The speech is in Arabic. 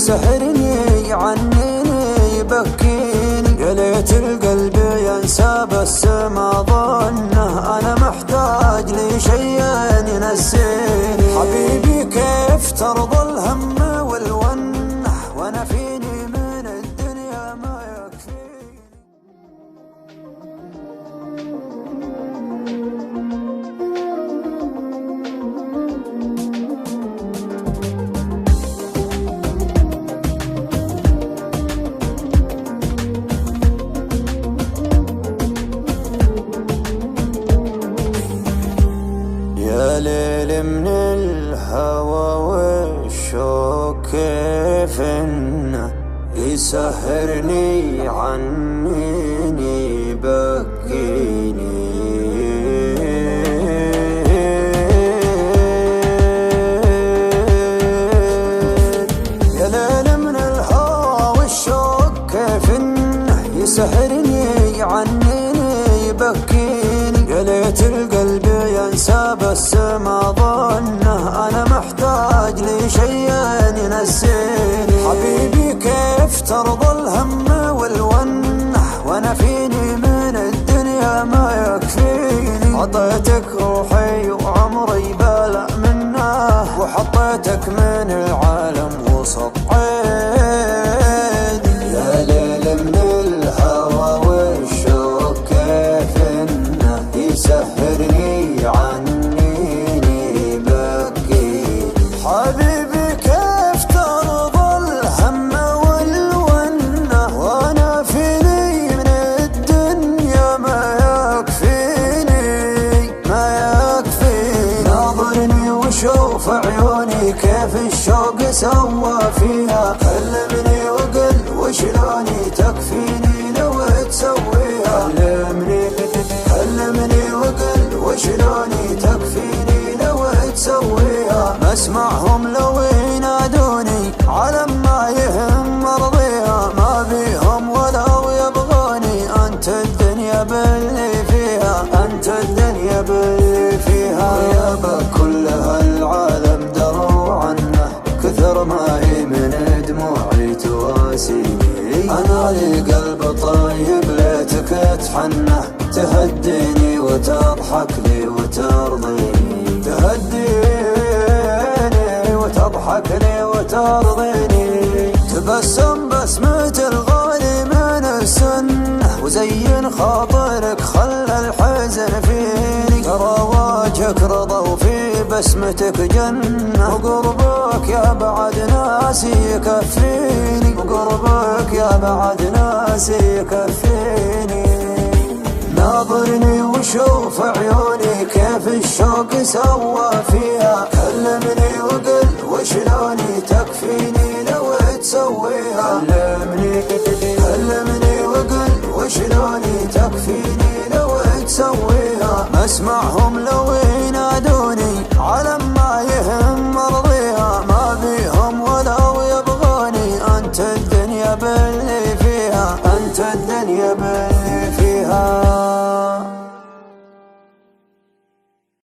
يسحرني عنيني يبكيني، يا ليت القلب ينسى بس ما ظنه أنا محتاج لشيء ينسيني. حبيبي كيف ترضى الهم والونه وانا فيني من الدنيا ما يكفيني. يا ليل من الهوى والشوق كيف انه يسهرني عنيني يبكيني. يا ليل من الهوى والشوق كيف انه يسهرني عنيني يبكيني، يا ليت القلب ينسى بس ما ظنه أنا محتاج لشيء ينسيني. حبيبي كيف ترضى الهم والونه وانا فيني من الدنيا ما يكفيني. عطيتك روحي وعمري بلا منه، وحطيتك من العالم وسط عيني. يا ليل من الهوى والشوق كيف انه يسهرني عنيني يبكيني. حبيبي كيف ترضى الهم والونه وانا فيني من الدنيا ما يكفيني ما يكفيني. ناظرني وشوف عيوني كيف الشوق سوى فيها، كلمني وقل وشلوني تكفيني لو تسويها. كلمني وقل وشلوني تكفيني لو تسويها. ما اسمعهم لو ينادوني على ما يهم مرضيها، ما بيهم ولو يبغوني انت الدنيا باللي فيها، انت الدنيا باللي فيها. غيابك كل هالعالم دروا عنه، كثر ما هي من دموعي تواسيني. انا لي قلب طيب ليتك تحنه، تهديني وتضحك لي وترضيني، تهديني وتضحك لي وترضيني. تبسم بسمة الغالي من السنة، وزين خاطرك خلى الحزن فيني. ترى وجهك رضا وفي بسمتك جنة، وقربك يا بعد ناسي يكفيني، وقربك يا بعد ناسي يكفيني. ناظرني وشوف عيوني كيف الشوق سوى فيها، كلمني وقل وشلوني تكفيني لو تسويها. كلمني وقل وشلوني تكفيني لو تسويها. ما اسمعهم لو